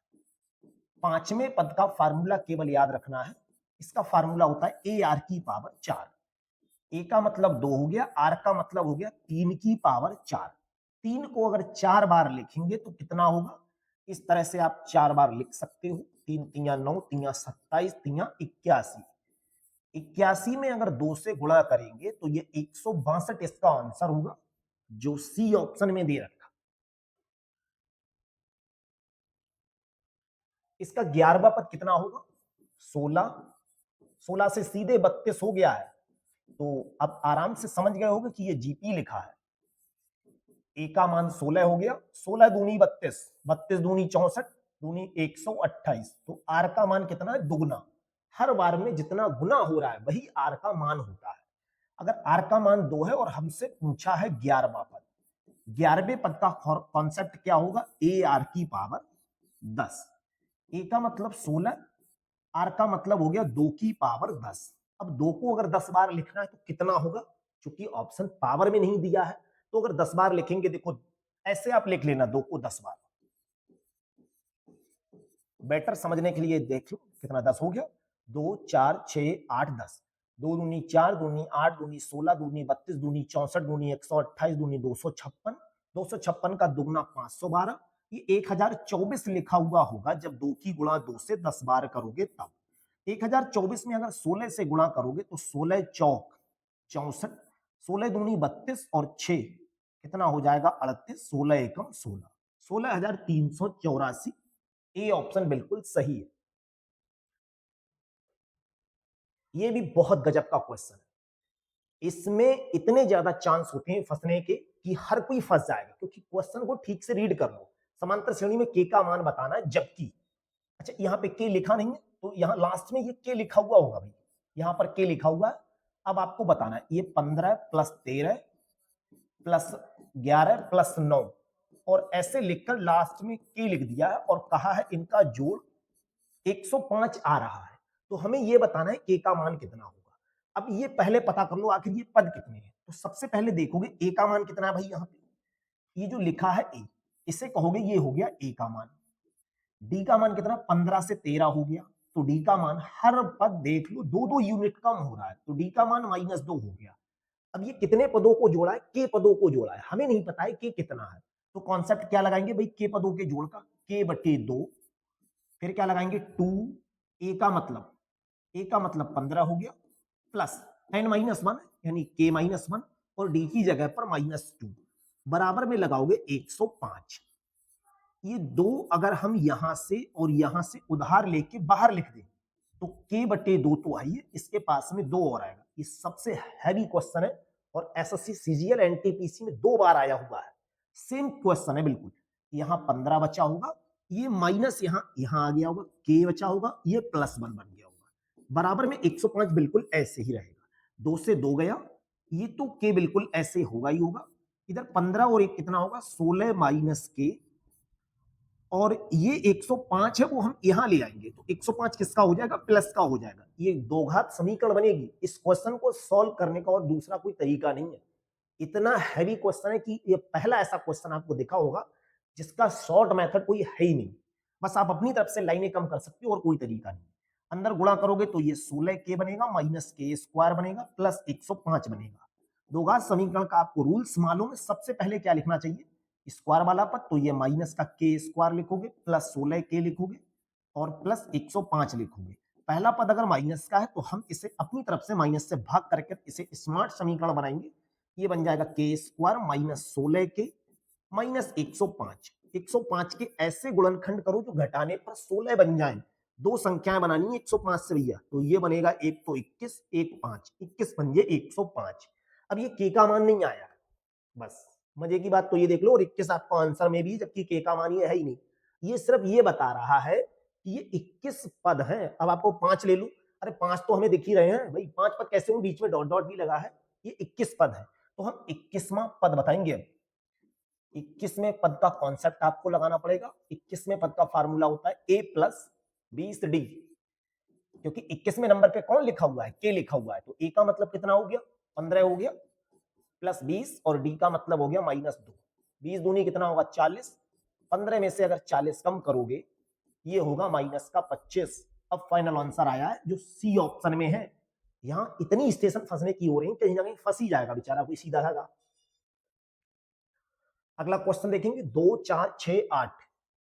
पांचवें पद का फार्मूला केवल याद रखना है, इसका फार्मूला होता है ए आर की पावर 4। ए का मतलब 2 हो गया, आर का मतलब हो गया 3 की पावर 4। 3 को अगर 4 बार लिखेंगे तो कितना होगा, इस तरह से आप 4 बार लिख सकते हो। 3 तिया 9, तिया 27, तिया 81। 81 में अगर 2 से गुणा करेंगे तो ये 162 इसका आंसर होगा, जो सी ऑप्शन में दे रखा। इसका 11वां पद कितना होगा, 16। 16 से सीधे 32 हो गया है, तो अब आराम से समझ गए होगे कि ये जीपी लिखा है। ए का मान 16 हो गया, 16 दूनी 32, 32 दूनी 64, दूनी 128। तो आर का मान कितना है, दुगना। हर बार में जितना गुना हो रहा है वही आर का मान होता है। अगर आर का मान 2 है और हमसे पूछा है 11वां पद, 11वें पद का कॉन्सेप्ट क्या होगा, ए आर की पावर 10। ए का मतलब 16, आर का मतलब हो गया 2 की पावर 10। अब 2 को अगर 10 बार लिखना है तो कितना होगा, क्योंकि ऑप्शन पावर में नहीं दिया है, तो अगर 10 बार लिखेंगे, देखो ऐसे आप लिख लेना 2 को 10 बार, बेटर समझने के लिए देख लो कितना 10 हो गया, 2 4 6 8 10, 2 दूनी 4, दूनी 8, दूनी 16, दूनी 32, दूनी 64, दूनी 128, दूनी 256, 256 का दुगना 512, ये 1024 लिखा हुआ होगा जब 2 की गुणा 2 से 10 बार करोगे तब। 1024 में अगर 16 से गुणा करोगे तो 16 चौक 64, 16 दूनी 32 और 6 कितना हो जाएगा 38, 16 एकम 16, 16,384। ए ऑप्शन बिल्कुल सही है। ये भी बहुत गजब का क्वेश्चन है, इसमें इतने ज्यादा चांस होते हैं फंसने के कि हर कोई फंस जाएगा, क्योंकि क्वेश्चन को ठीक से रीड कर लो। समांतर श्रेणी में के का मान बताना है, जबकि अच्छा यहाँ पे के लिखा नहीं है, तो यहाँ लास्ट में ये के लिखा हुआ होगा भाई, यहाँ पर के लिखा हुआ है। अब आपको बताना है ये 15 प्लस 13 प्लस 11 प्लस 9, और ऐसे लिखकर लास्ट में के लिख दिया है और कहा है इनका जोड़ 105 आ रहा है। तो हमें ये बताना है के का मान कितना होगा। अब ये पहले पता कर लो आखिर ये पद कितने हैं। तो सबसे पहले देखोगे ए का मान कितना है भाई, यहाँ पे ये जो लिखा है ए, इसे कहोगे ये हो गया ए का मान। डी का मान कितना, 15 से 13 हो गया, तो डी का मान हर पद देख लो 2-2 यूनिट कम हो रहा है, तो डी का मान -2 हो गया। अब ये कितने पदों को जोड़ा है, के पदों को जोड़ा है, हमें नहीं पता है के कितना है, तो कॉन्सेप्ट क्या लगाएंगे भाई, के पदों के जोड़ का, के बटे 2, फिर क्या लगाएंगे 2, ए का मतलब 15 हो गया, प्लस n-1 यानी k-1 और डी की जगह पर -2, बराबर में लगाओगे 105। ये 2 अगर हम यहां से और यहां से उधार लेके बाहर लिख दें तो k बटे 2 तो आइए, इसके पास में 2 और आएगा। ये सबसे हैवी क्वेश्चन है और एसएससी सीजीएल एनटीपीसी में 2 बार आया हुआ है। सेम क्वेश्चन है बिल्कुल। यहाँ 15 बचा होगा, ये माइनस यहाँ आ गया होगा, k बचा होगा, ये +1 बन गया होगा, बराबर में 105 बिल्कुल ऐसे ही रहेगा। 2 से 2 गया, ये तो k बिल्कुल ऐसे होगा ही होगा। इधर 15 और 1 कितना होगा, 16 माइनस k, और ये 105 है वो हम यहां ले आएंगे, तो 105 किसका हो जाएगा, प्लस का हो जाएगा। ये दो घात समीकरण बनेगी। इस क्वेश्चन को सॉल्व करने का और दूसरा कोई तरीका नहीं है। इतना हैवी क्वेश्चन है कि ये पहला ऐसा क्वेश्चन आपको दिखा होगा जिसका शॉर्ट मेथड कोई है ही नहीं। बस आप अपनी तरफ से लाइनें कम कर सकते हो और कोई तरीका नहीं। अंदर गुणा करोगे तो ये 16k बनेगा माइनस के स्क्वायर बनेगा प्लस 105 बनेगा। दो घात समीकरण का आपको रूल्स मालूम है। सबसे पहले क्या लिखना चाहिए, स्क्वायर वाला पद, तो ये माइनस का के स्क्वायर लिखोगे प्लस 16k लिखोगे और प्लस 105 लिखोगे। पहला पद अगर माइनस का है तो हम इसे अपनी तरफ से माइनस से भाग करके इसे स्मार्ट समीकरण बनाएंगे। ये बन जाएगा के स्क्वायर माइनस 16k माइनस 105। 105 के ऐसे गुणनखंड करो जो घटाने पर 16 बन जाए। दो संख्याएं बनानी है 105 से भैया, तो ये बनेगा एक तो 21, एक 5, 21 बन गए 105। अब ये के का मान नहीं आया, बस मजे की बात तो ये देख लो, और 21 आपको आंसर में भी, जबकि के का मान ये है ही नहीं। ये सिर्फ ये बता रहा है कि ये 21 पद हैं। अब आपको 5 ले लो, अरे 5 तो हमें दिख ही रहे हैं भाई, 5 पद कैसे हो, बीच में डॉट डॉट भी लगा है। ये 21 पद है, तो हम 21वां पद बताएंगे। अब 21वें पद का कॉन्सेप्ट आपको लगाना पड़ेगा। 21वें पद का फार्मूला होता है a प्लस 20d, क्योंकि 21वें नंबर पे कौन लिखा हुआ है, के लिखा हुआ है, तो a का मतलब कितना हो गया, 15 हो गया, प्लस 20, और डी का मतलब हो गया -2। 20 दूनी कितना होगा 40, 15 में से अगर 40 कम करोगे ये होगा -25। अब फाइनल आंसर आया है जो सी ऑप्शन में है। यहां इतनी स्टेशन फंसने की हो रही है, कहीं ना कहीं फंस ही जाएगा बेचारा कोई सीधा धागा। अगला क्वेश्चन देखेंगे 2 4 6 8,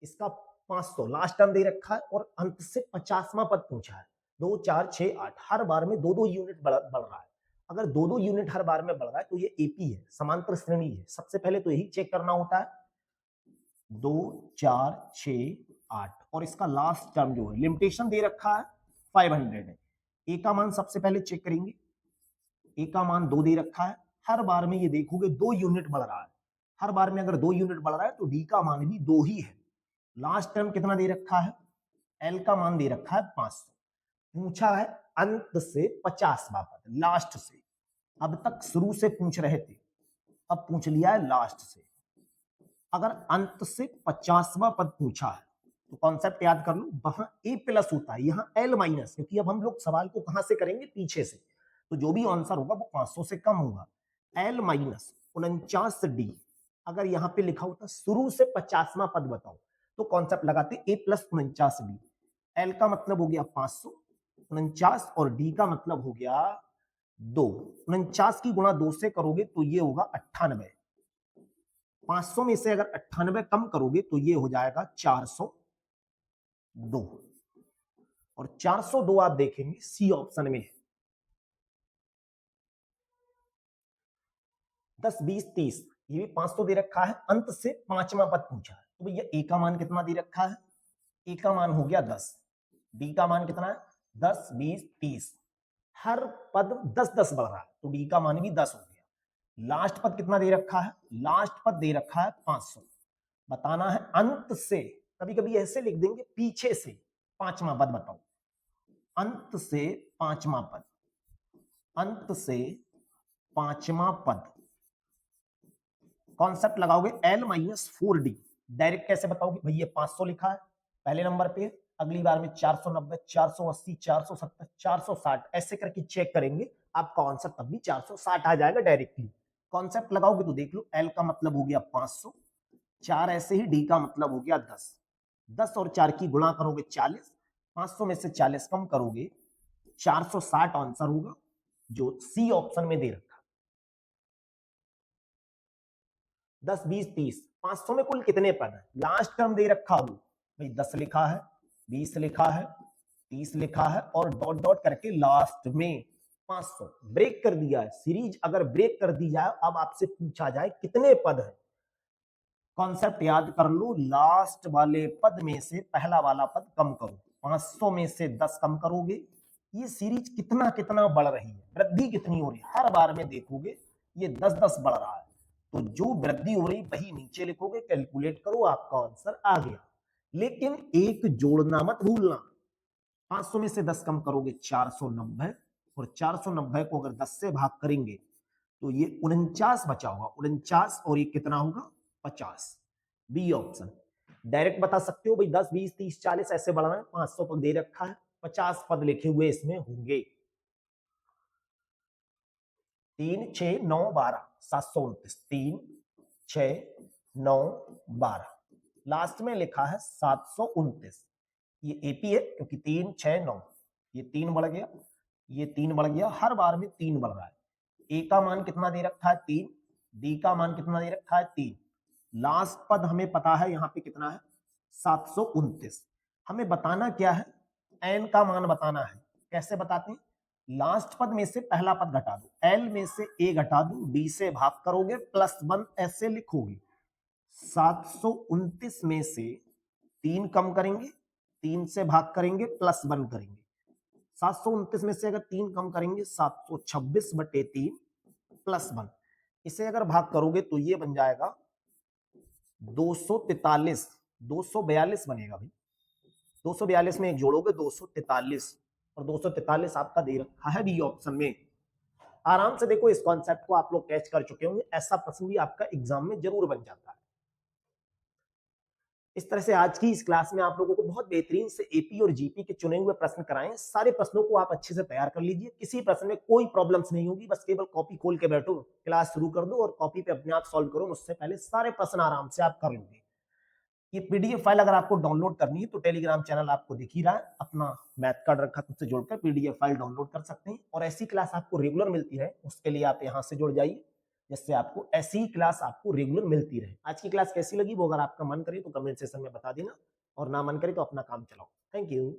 इसका 500 लास्ट टर्म दे रखा है और अंत से 50वां पद पूछा है। 2 4 6 8 हर बार में 2-2 यूनिट बढ़ रहा है। अगर 2-2 यूनिट हर बार में बढ़ रहा है तो ये एपी है, समांतर श्रेणी है। सबसे पहले तो यही चेक करना होता है। 2 4 6 8 और इसका लास्ट टर्म जो है लिमिटेशन दे रखा है 500 है। ए का मान सबसे पहले चेक करेंगे। ए का मान 2 दे रखा है। हर बार में ये देखोगे 2 यूनिट बढ़ रहा है। हर बार में अगर 2 यूनिट बढ़ रहा है तो डी का मान भी 2 ही है। लास्ट टर्म कितना दे रखा है? एल का मान दे रखा है 500। पूछा है अंत से 50वां पद, लास्ट से। अब तक शुरू से पूछ रहे थे, अब पूछ लिया है लास्ट से। अगर अंत से 50वां पद पूछा है तो कॉन्सेप्ट याद कर लो, वहां ए प्लस होता है, यहाँ एल माइनस, क्योंकि अब हम लोग सवाल को कहां से करेंगे? पीछे से। तो जो भी आंसर होगा वो 500 से कम होगा। L minus 49 D. अगर यहाँ पे लिखा होता शुरू से 50वां पद बताओ तो कॉन्सेप्ट लगाते ए प्लस 49 डी। एल का मतलब हो गया 500, 49 और डी का मतलब हो गया 2। 49 की गुणा 2 से करोगे तो ये होगा 98। 500 में से अगर 98 कम करोगे तो ये हो जाएगा 402। और 402 आप देखेंगे सी ऑप्शन में है। 10 20 30 ये भी 500 दे रखा है। अंत से 5वां पद पूछा है तो भैया ए का मान कितना दे रखा है? ए का मान हो गया 10। डी का मान कितना है? 10 20 30। हर पद 10 10 बढ़ रहा है तो डी का मान भी 10 हो गया। लास्ट पद कितना दे रखा है? लास्ट पद दे रखा है 500। बताना है अंत से, कभी कभी ऐसे लिख देंगे पीछे से 5वां पद बताओ। अंत से 5वां पद, अंत से 5वां पद। कॉन्सेप्ट लगाओगे एल माइनस 4डी। डायरेक्ट कैसे बताओगे? भैया 500 लिखा है पहले नंबर पे, अगली बार में 490 480 470 460 ऐसे करके चेक करेंगे, आपका आंसर तब भी 460 आ जाएगा डायरेक्टली। कॉन्सेप्ट लगाओगे तो देख लो, एल का मतलब हो गया 500, 4 ऐसे ही, डी का मतलब हो गया 10। 10 और 4 की गुणा करोगे 40, 500 में से 40 कम करोगे 460 आंसर होगा जो सी ऑप्शन में दे रखा। 10 20 30 500 में कुल कितने पद है? लास्ट टर्म दे रखा हो भाई, 10 लिखा है, 20 लिखा है, 30 लिखा है और डॉट डॉट करके लास्ट में 500 ब्रेक कर दिया है। सीरीज अगर ब्रेक कर दी जाए, अब आपसे पूछा जाए कितने पद है, कॉन्सेप्ट याद कर लो। लास्ट वाले पद में से पहला वाला पद कम करो, 500 में से 10 कम करोगे। ये सीरीज कितना कितना बढ़ रही है, वृद्धि कितनी हो रही है, हर बार में देखोगे ये 10 10 बढ़ रहा है। तो जो वृद्धि हो रही वही नीचे लिखोगे, कैलकुलेट करो, आपका आंसर आ गया। लेकिन एक जोड़ना मत भूलना। 500 में से 10 कम करोगे 490, और 490 को अगर 10 से भाग करेंगे तो ये 49 बचा होगा, 49 और ये कितना होगा? 50। B option. डायरेक्ट बता सकते हो भाई 10 20 30 40 ऐसे बढ़ना है, 500 पद दे रखा है, 50 पद लिखे हुए इसमें होंगे। 3 6 9 12 729, 3 6 9 12, लास्ट में लिखा है 729। ये एपी है क्योंकि 3 6 9, ये 3 बढ़ गया, ये 3 बढ़ गया, हर बार में 3 बढ़ रहा है। ए का मान कितना दे रखा है? 3। डी का मान कितना दे रखा है? 3। लास्ट पद हमें पता है यहाँ पे कितना है? 729। हमें बताना क्या है? एन का मान बताना है। कैसे बताते हैं? लास्ट पद में से पहला पद घटा दो, एल में से ए घटा दो, डी से भाग करोगे, +1 ऐसे लिखोगे। 729 में से 3 कम करेंगे, 3 से भाग करेंगे, +1 करेंगे। 729 में से अगर 3 कम करेंगे 726/3 +1, इसे अगर भाग करोगे तो ये बन जाएगा 243, 242 बनेगा भाई। 242 में एक जोड़ोगे 243, और 243 आपका दे रखा है बी ऑप्शन में। आराम से देखो, इस कॉन्सेप्ट को आप लोग कैच कर चुके होंगे, ऐसा प्रश्न भी आपका एग्जाम में जरूर बन जाता है। इस तरह से आज की इस क्लास में आप लोगों को बहुत बेहतरीन से एपी और जीपी के चुने हुए प्रश्न कराएं। सारे प्रश्नों को आप अच्छे से तैयार कर लीजिए, किसी प्रश्न में कोई प्रॉब्लम्स नहीं होगी, बस केवल कॉपी खोल के बैठो, क्लास शुरू कर दो और कॉपी पे अपने आप सॉल्व करो। मुझसे पहले सारे प्रश्न आराम से आप कर लोगे। ये पीडीएफ फाइल अगर आपको डाउनलोड करनी है तो टेलीग्राम चैनल आपको दिख ही रहा है, अपना मैथ कार्ड रखा खुद से जोड़कर पीडीएफ फाइल डाउनलोड कर सकते हैं और ऐसी क्लास आपको रेगुलर मिलती है उसके लिए आप यहाँ से जुड़ जाइए, जिससे आपको ऐसी ही क्लास आपको रेगुलर मिलती रहे। आज की क्लास कैसी लगी वो अगर आपका मन करे तो कमेंट सेक्शन में बता देना और ना मन करे तो अपना काम चलाओ। Thank you.